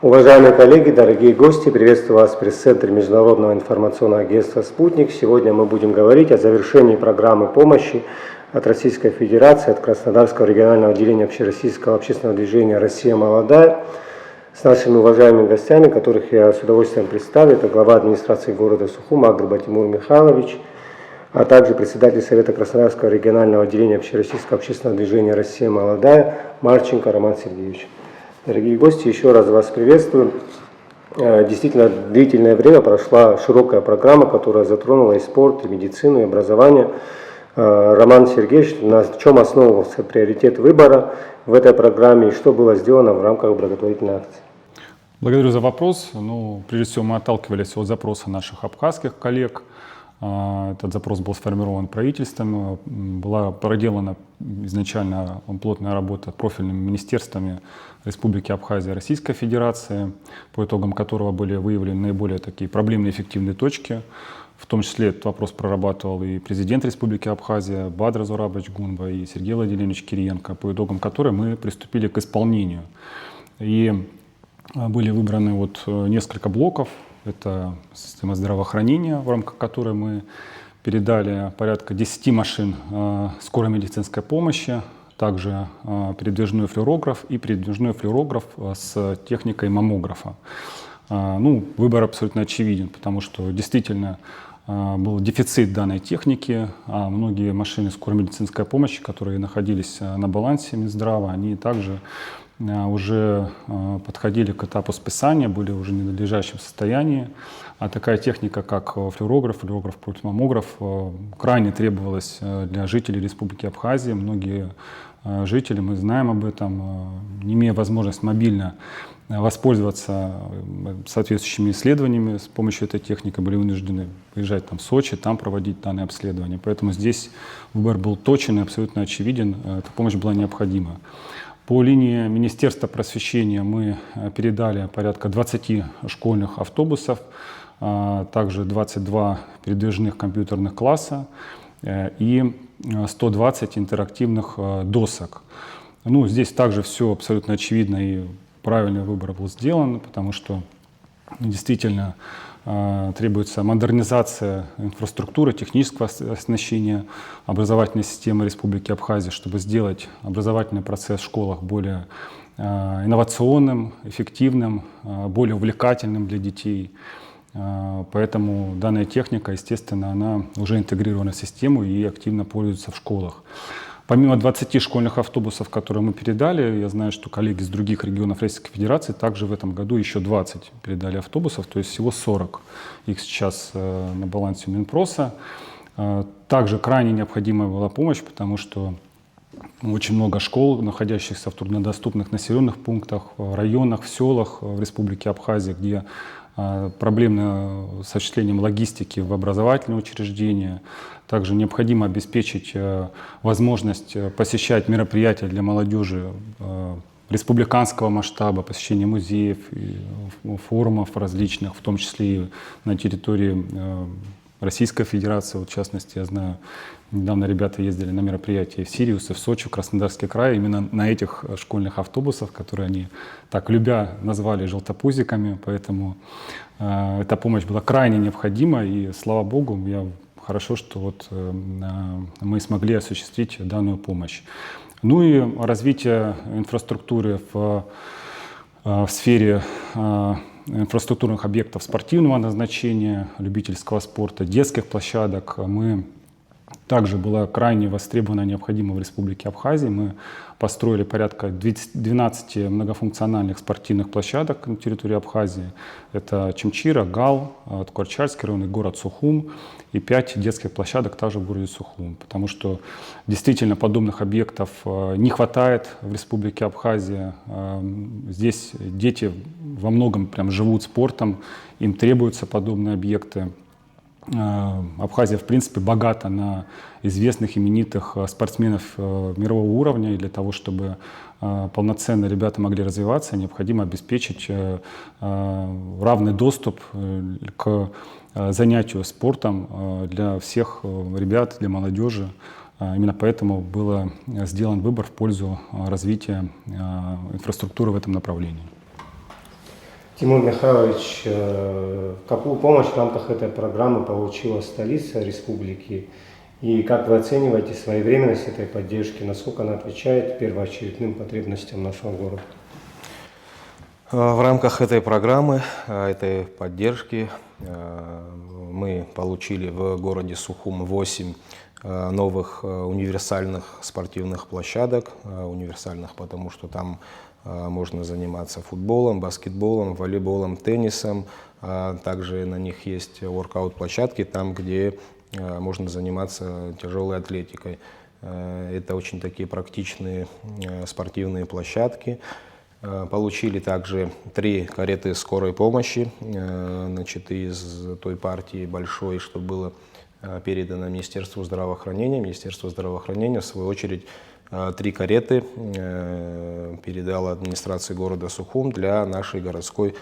Уважаемые коллеги, дорогие гости, приветствую вас в пресс-центре Международного информационного агентства «Спутник». Сегодня мы будем говорить о завершении программы помощи от Российской Федерации, от Краснодарского регионального отделения общероссийского общественного движения «Россия молодая» с нашими уважаемыми гостями, которых я с удовольствием представлю. Это глава администрации города Сухум Агрба Тимур Михайлович, а также председатель Совета Краснодарского регионального отделения общероссийского общественного движения «Россия молодая» Марченко Роман Сергеевич. Дорогие гости, еще раз вас приветствую. Действительно, длительное время прошла широкая программа, которая затронула и спорт, и медицину, и образование. Роман Сергеевич, на чем основывался приоритет выбора в этой программе и что было сделано в рамках благотворительной акции? Благодарю за вопрос. Прежде всего, мы отталкивались от запроса наших абхазских коллег. Этот запрос был сформирован правительством, была проделана изначально плотная работа профильными министерствами Республики Абхазия и Российской Федерации, по итогам которого были выявлены наиболее такие проблемные эффективные точки. В том числе этот вопрос прорабатывал и президент Республики Абхазия Бадр Зурабович Гунба, и Сергей Владимирович Кириенко, по итогам которой мы приступили к исполнению. И были выбраны несколько блоков. Это система здравоохранения, в рамках которой мы передали порядка 10 машин скорой медицинской помощи, также передвижной флюорограф и передвижной флюорограф с техникой маммографа. Выбор абсолютно очевиден, потому что действительно был дефицит данной техники, а многие машины скорой медицинской помощи, которые находились на балансе Минздрава, они также уже подходили к этапу списания, были уже в ненадлежащем состоянии. А такая техника, как флюорограф плюс маммограф, крайне требовалась для жителей Республики Абхазия. Многие жители, мы знаем об этом, не имея возможности мобильно воспользоваться соответствующими исследованиями с помощью этой техники, были вынуждены приезжать в Сочи, там проводить данные обследования. Поэтому здесь выбор был точен и абсолютно очевиден, эта помощь была необходима. По линии Министерства просвещения мы передали порядка 20 школьных автобусов, также 22 передвижных компьютерных класса и 120 интерактивных досок. Здесь также все абсолютно очевидно и правильный выбор был сделан, потому что действительно требуется модернизация инфраструктуры, технического оснащения образовательной системы Республики Абхазия, чтобы сделать образовательный процесс в школах более инновационным, эффективным, более увлекательным для детей. Поэтому данная техника, естественно, она уже интегрирована в систему и активно пользуется в школах. Помимо 20 школьных автобусов, которые мы передали, я знаю, что коллеги из других регионов Российской Федерации также в этом году еще 20 передали автобусов, то есть всего 40. Их сейчас на балансе у Минпроса. Также крайне необходимая была помощь, потому что очень много школ, находящихся в труднодоступных населенных пунктах, в районах, в селах в Республике Абхазия, где проблемы с осуществлением логистики в образовательные учреждения. Также необходимо обеспечить возможность посещать мероприятия для молодежи республиканского масштаба, посещение музеев, форумов различных, в том числе и на территории Российской Федерации. В частности, я знаю, недавно ребята ездили на мероприятия в Сириус и в Сочи, в Краснодарский край, именно на этих школьных автобусах, которые они так любя назвали желтопузиками. Поэтому эта помощь была крайне необходима, и слава богу, хорошо, что мы смогли осуществить данную помощь. И развитие инфраструктуры в сфере инфраструктурных объектов спортивного назначения, любительского спорта, детских площадок. Также была крайне востребована, необходима в Республике Абхазия. Мы построили порядка 12 многофункциональных спортивных площадок на территории Абхазии. Это Чимчира, Гал, Ткачальский район и город Сухум. И 5 детских площадок также в городе Сухум. Потому что действительно подобных объектов не хватает в Республике Абхазия. Здесь дети во многом прям живут спортом, им требуются подобные объекты. Абхазия, в принципе, богата на известных, именитых спортсменов мирового уровня, и для того, чтобы полноценно ребята могли развиваться, необходимо обеспечить равный доступ к занятию спортом для всех ребят, для молодежи. Именно поэтому был сделан выбор в пользу развития инфраструктуры в этом направлении. Тимур Михайлович, какую помощь в рамках этой программы получила столица республики? И как вы оцениваете своевременность этой поддержки? Насколько она отвечает первоочередным потребностям нашего города? В рамках этой программы, этой поддержки, мы получили в городе Сухум 8 новых универсальных спортивных площадок. Универсальных, потому что там можно заниматься футболом, баскетболом, волейболом, теннисом. Также на них есть воркаут-площадки, там, где можно заниматься тяжелой атлетикой. Это очень такие практичные спортивные площадки. Получили также 3 кареты скорой помощи, значит, из той партии большой, что было передано Министерству здравоохранения. Министерство здравоохранения, в свою очередь, 3 кареты передала администрации города Сухум для нашей городской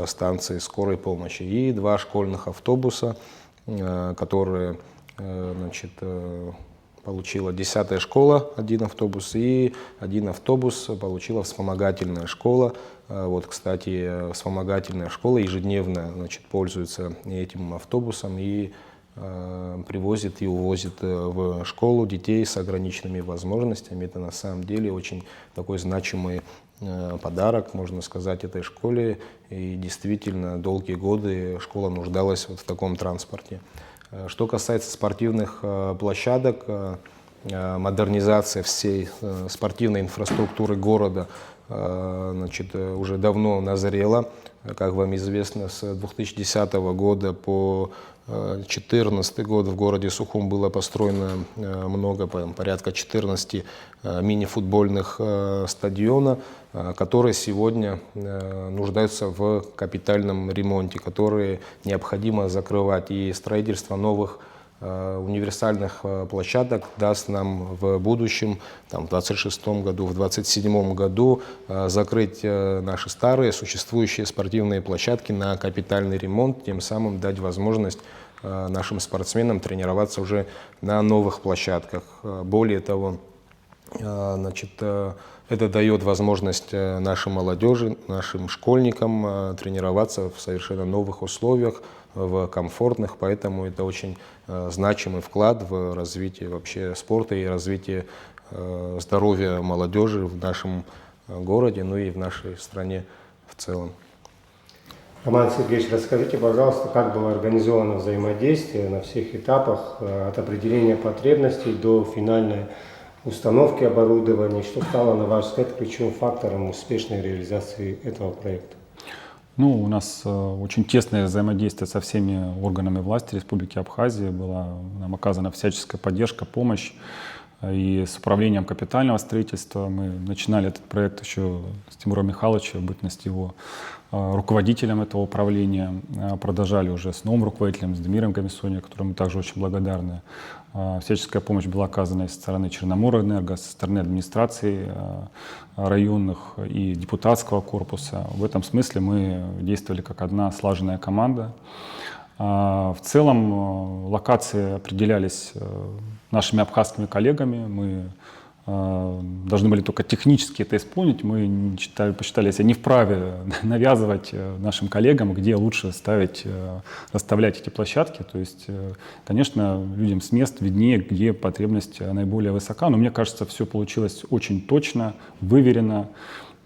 станции скорой помощи. И 2 школьных автобуса, которые, значит, получила 10-я школа, 1 автобус, и 1 автобус получила вспомогательная школа. Вот, кстати, вспомогательная школа ежедневно, значит, пользуется этим автобусом и привозит и увозит в школу детей с ограниченными возможностями. Это на самом деле очень такой значимый подарок, можно сказать, этой школе. И действительно, долгие годы школа нуждалась вот в таком транспорте. Что касается спортивных площадок, модернизация всей спортивной инфраструктуры города, значит, уже давно назрела. Как вам известно, с 2010 года по 2014 год в городе Сухум было построено много, порядка 14 мини-футбольных стадиона, которые сегодня нуждаются в капитальном ремонте, которые необходимо закрывать. И строительство новых универсальных площадок даст нам в будущем, в 2026 году, в 2027 году закрыть наши старые существующие спортивные площадки на капитальный ремонт, тем самым дать возможность нашим спортсменам тренироваться уже на новых площадках. Более того, значит, это дает возможность нашей молодежи, нашим школьникам тренироваться в совершенно новых условиях, в комфортных, поэтому это очень значимый вклад в развитие вообще спорта и развитие здоровья молодежи в нашем городе, ну и в нашей стране в целом. Роман Сергеевич, расскажите, пожалуйста, как было организовано взаимодействие на всех этапах от определения потребностей до финальной установки оборудования, что стало, на ваш взгляд, ключевым фактором успешной реализации этого проекта? Ну, у нас очень тесное взаимодействие со всеми органами власти Республики Абхазия. Была нам оказана всяческая поддержка, помощь. И с управлением капитального строительства мы начинали этот проект еще с Тимуром Михайловичем, бытность его руководителем этого управления. Продолжали уже с новым руководителем, с Демиром Комиссони, которому мы также очень благодарны. Всяческая помощь была оказана и со стороны Черноморэнерго, со стороны администрации районных и депутатского корпуса. В этом смысле мы действовали как одна слаженная команда. В целом локации определялись нашими абхазскими коллегами. Мы должны были только технически это исполнить. Мы посчитали себя не вправе навязывать нашим коллегам, где лучше расставлять эти площадки. То есть, конечно, людям с мест виднее, где потребность наиболее высока. Но мне кажется, все получилось очень точно, выверено.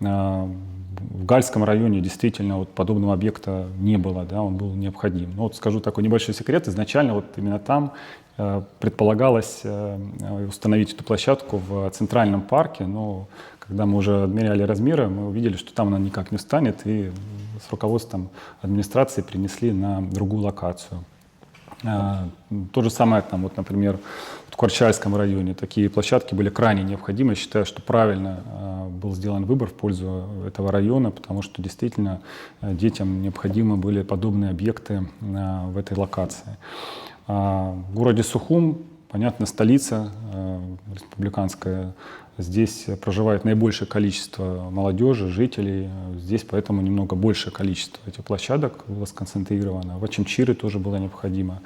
В Гальском районе действительно вот подобного объекта не было, да, он был необходим. Но вот скажу такой небольшой секрет. Изначально вот именно там предполагалось установить эту площадку в Центральном парке, но когда мы уже отмеряли размеры, мы увидели, что там она никак не встанет, и с руководством администрации перенесли на другую локацию. То же самое, там, вот, например, в Кварчальском районе такие площадки были крайне необходимы. Я считаю, что правильно был сделан выбор в пользу этого района, потому что действительно детям необходимы были подобные объекты в этой локации. В городе Сухум, понятно, столица республиканская, здесь проживает наибольшее количество молодежи, жителей, здесь поэтому немного большее количество этих площадок было сконцентрировано. В Ачимчире тоже было необходимо.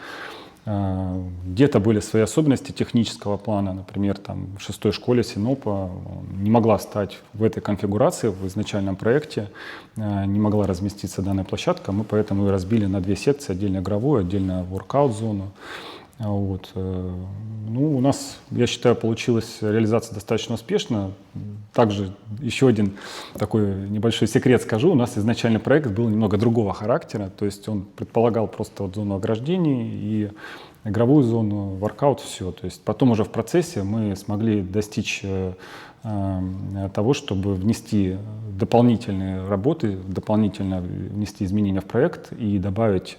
Где-то были свои особенности технического плана, например, там, в 6-й школе Синопа не могла стать в этой конфигурации, в изначальном проекте, не могла разместиться данная площадка, мы поэтому и разбили на 2 секции, отдельно игровую, отдельно воркаут-зону. Вот. Ну, у нас, я считаю, получилась реализация достаточно успешно. Также еще один такой небольшой секрет скажу. У нас изначальный проект был немного другого характера. То есть он предполагал просто вот зону ограждений и игровую зону, воркаут, все. То есть потом уже в процессе мы смогли достичь того, чтобы внести дополнительные работы, дополнительно внести изменения в проект и добавить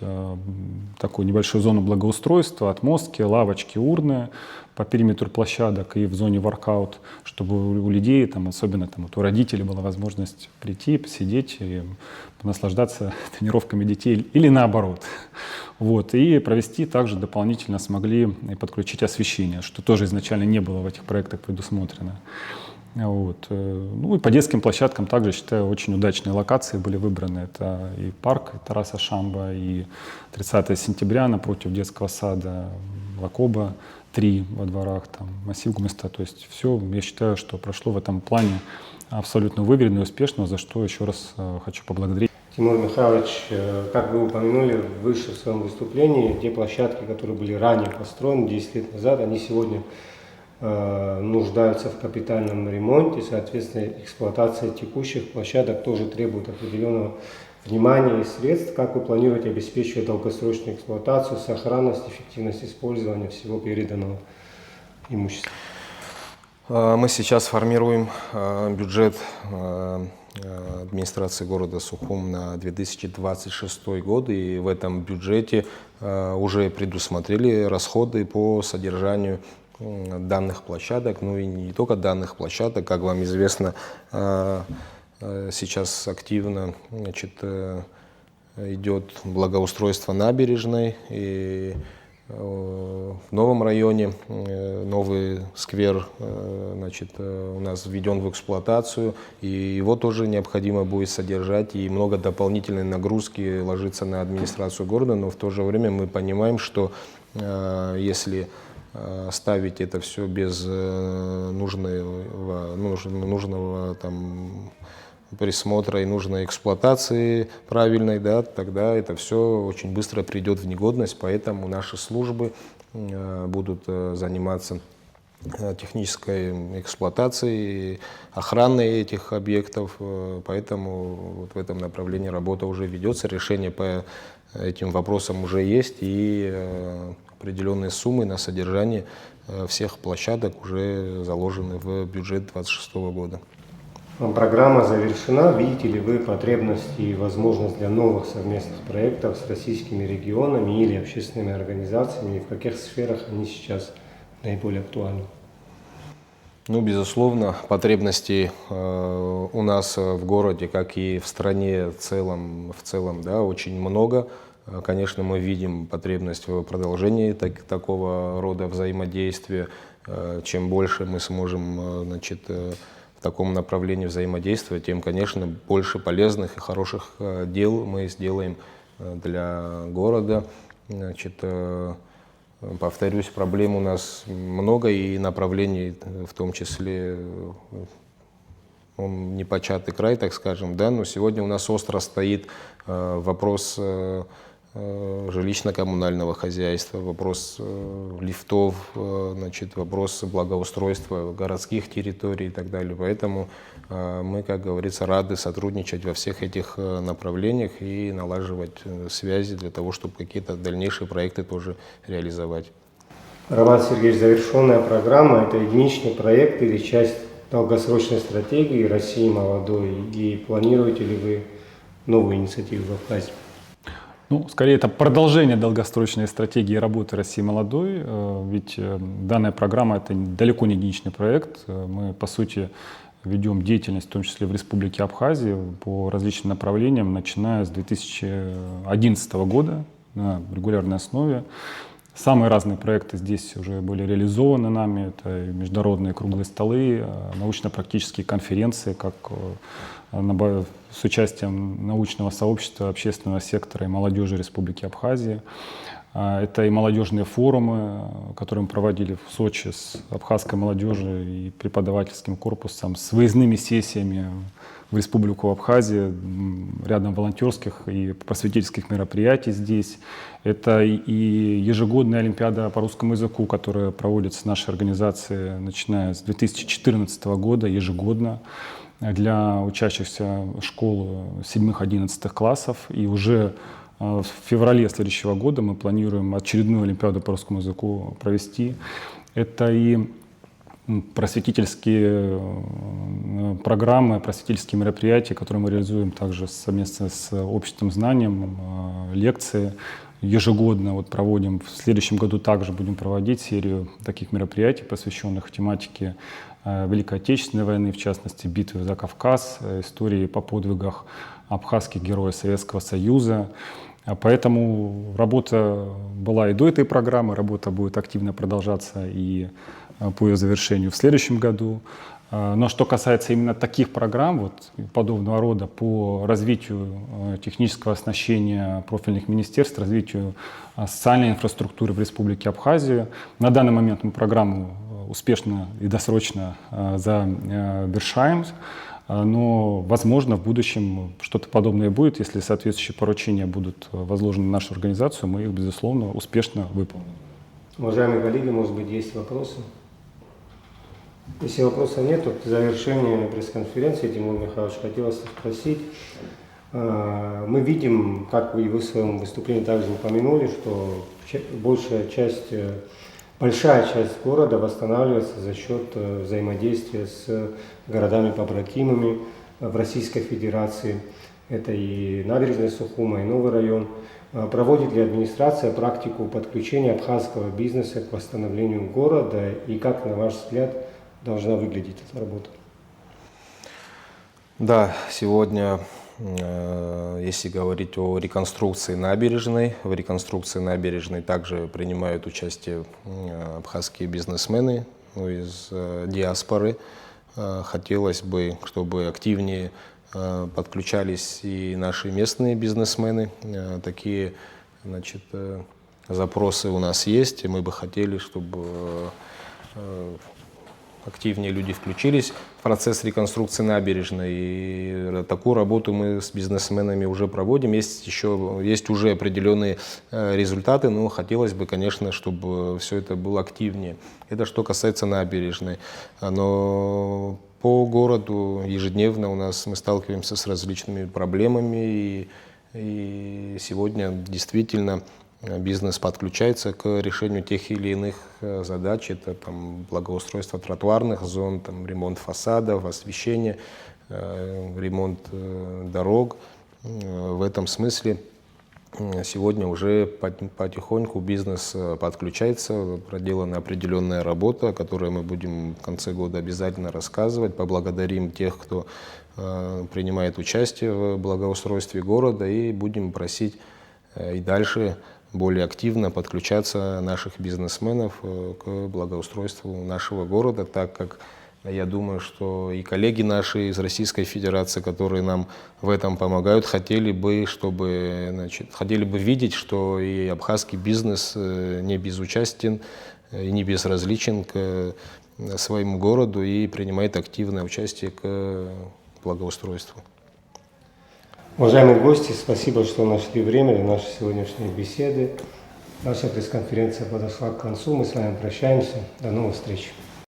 такую небольшую зону благоустройства, отмостки, лавочки, урны по периметру площадок и в зоне воркаут, чтобы у людей, там, особенно там, вот у родителей, была возможность прийти, посидеть и наслаждаться тренировками детей или наоборот. Вот. И провести также дополнительно смогли и подключить освещение, что тоже изначально не было в этих проектах предусмотрено. Вот. Ну и по детским площадкам также, считаю, очень удачные локации были выбраны. Это и парк Тараса Шамба, и 30 сентября напротив детского сада, Лакоба 3 во дворах, там, массив Гумиста. То есть все, я считаю, что прошло в этом плане абсолютно выверенно и успешно, за что еще раз хочу поблагодарить. Тимур Михайлович, как вы упомянули выше в своем выступлении, те площадки, которые были ранее построены 10 лет назад, они сегодня нуждаются в капитальном ремонте, соответственно, эксплуатация текущих площадок тоже требует определенного внимания и средств. Как вы планируете обеспечивать долгосрочную эксплуатацию, сохранность, эффективность использования всего переданного имущества? Мы сейчас формируем бюджет администрации города Сухум на 2026 год, и в этом бюджете уже предусмотрели расходы по содержанию данных площадок, ну и не только данных площадок, как вам известно, сейчас активно, значит, идет благоустройство набережной, и в новом районе новый сквер, значит, у нас введен в эксплуатацию, и его тоже необходимо будет содержать, и много дополнительной нагрузки ложится на администрацию города, но в то же время мы понимаем, что если ставить это все без нужного там присмотра и нужной эксплуатации правильной, да, тогда это все очень быстро придет в негодность, поэтому наши службы будут заниматься технической эксплуатацией, охраной этих объектов, поэтому вот в этом направлении работа уже ведется, решение по этим вопросам уже есть, и определенные суммы на содержание всех площадок уже заложены в бюджет 2026 года. Программа завершена. Видите ли вы потребности и возможность для новых совместных проектов с российскими регионами или общественными организациями, и в каких сферах они сейчас наиболее актуальны? Ну, безусловно, потребностей у нас в городе, как и в стране в целом, да, очень много. Конечно, мы видим потребность в продолжении такого рода взаимодействия. Чем больше мы сможем, значит, в таком направлении взаимодействовать, тем, конечно, больше полезных и хороших дел мы сделаем для города. Значит, повторюсь, проблем у нас много, и направлений, в том числе, он непочатый край, так скажем, да, но сегодня у нас остро стоит вопрос жилищно-коммунального хозяйства, вопрос лифтов, значит, вопрос благоустройства городских территорий и так далее. Поэтому мы, как говорится, рады сотрудничать во всех этих направлениях и налаживать связи для того, чтобы какие-то дальнейшие проекты тоже реализовать. Роман Сергеевич, завершенная программа – это единичный проект или часть долгосрочной стратегии России молодой, и планируете ли вы новую инициативу в Абхазии? Ну, скорее, это продолжение долгосрочной стратегии работы России молодой, ведь данная программа – это далеко не единичный проект. Мы, по сути, ведем деятельность, в том числе в Республике Абхазия, по различным направлениям, начиная с 2011 года на регулярной основе. Самые разные проекты здесь уже были реализованы нами. Это и международные круглые столы, научно-практические конференции, как с участием научного сообщества, общественного сектора и молодежи Республики Абхазия. Это и молодежные форумы, которые мы проводили в Сочи с абхазской молодежью и преподавательским корпусом, с выездными сессиями в Республику Абхазия, рядом волонтерских и просветительских мероприятий здесь. Это и ежегодная Олимпиада по русскому языку, которая проводится в нашей организации, начиная с 2014 года, ежегодно, для учащихся школ 7-11 классов. И уже в феврале следующего года мы планируем очередную Олимпиаду по русскому языку провести. Это и просветительские программы, просветительские мероприятия, которые мы реализуем также совместно с обществом знанием, лекции ежегодно вот проводим. В следующем году также будем проводить серию таких мероприятий, посвященных тематике Великой Отечественной войны, в частности, битвы за Кавказ, истории по подвигах абхазских героев Советского Союза. Поэтому работа была и до этой программы, работа будет активно продолжаться и по ее завершению в следующем году. Но что касается именно таких программ, вот, подобного рода по развитию технического оснащения профильных министерств, развитию социальной инфраструктуры в Республике Абхазия, на данный момент мы программу успешно и досрочно завершаем. Но, возможно, в будущем что-то подобное будет. Если соответствующие поручения будут возложены на нашу организацию, мы их, безусловно, успешно выполним. Уважаемые коллеги, может быть, есть вопросы? Если вопросов нет, то в завершение пресс-конференции, Тимур Михайлович, хотелось спросить. Мы видим, как вы в своем выступлении также упомянули, что большая часть города восстанавливается за счет взаимодействия с городами-побратимами в Российской Федерации. Это и набережная Сухума, и новый район. Проводит ли администрация практику подключения абхазского бизнеса к восстановлению города и как, на ваш взгляд, должна выглядеть эта работа? Да, сегодня, если говорить о реконструкции набережной, в реконструкции набережной также принимают участие абхазские бизнесмены из диаспоры. Хотелось бы, чтобы активнее подключались и наши местные бизнесмены. Такие, значит, запросы у нас есть, и мы бы хотели, чтобы активнее люди включились в процесс реконструкции набережной. И такую работу мы с бизнесменами уже проводим. Есть уже определенные результаты, но хотелось бы, конечно, чтобы все это было активнее. Это что касается набережной. Но по городу ежедневно мы сталкиваемся с различными проблемами. И сегодня действительно бизнес подключается к решению тех или иных задач. Это там благоустройство тротуарных зон, там, ремонт фасадов, освещение, ремонт дорог. В этом смысле сегодня уже потихоньку бизнес подключается, проделана определенная работа, о которой мы будем в конце года обязательно рассказывать. Поблагодарим тех, кто принимает участие в благоустройстве города, и будем просить и дальше более активно подключаться наших бизнесменов к благоустройству нашего города, так как я думаю, что и коллеги наши из Российской Федерации, которые нам в этом помогают, хотели бы видеть, что и абхазский бизнес не безучастен и не безразличен к своему городу и принимает активное участие к благоустройству. Уважаемые гости, спасибо, что нашли время для нашей сегодняшней беседы. Наша пресс-конференция подошла к концу. Мы с вами прощаемся. До новых встреч.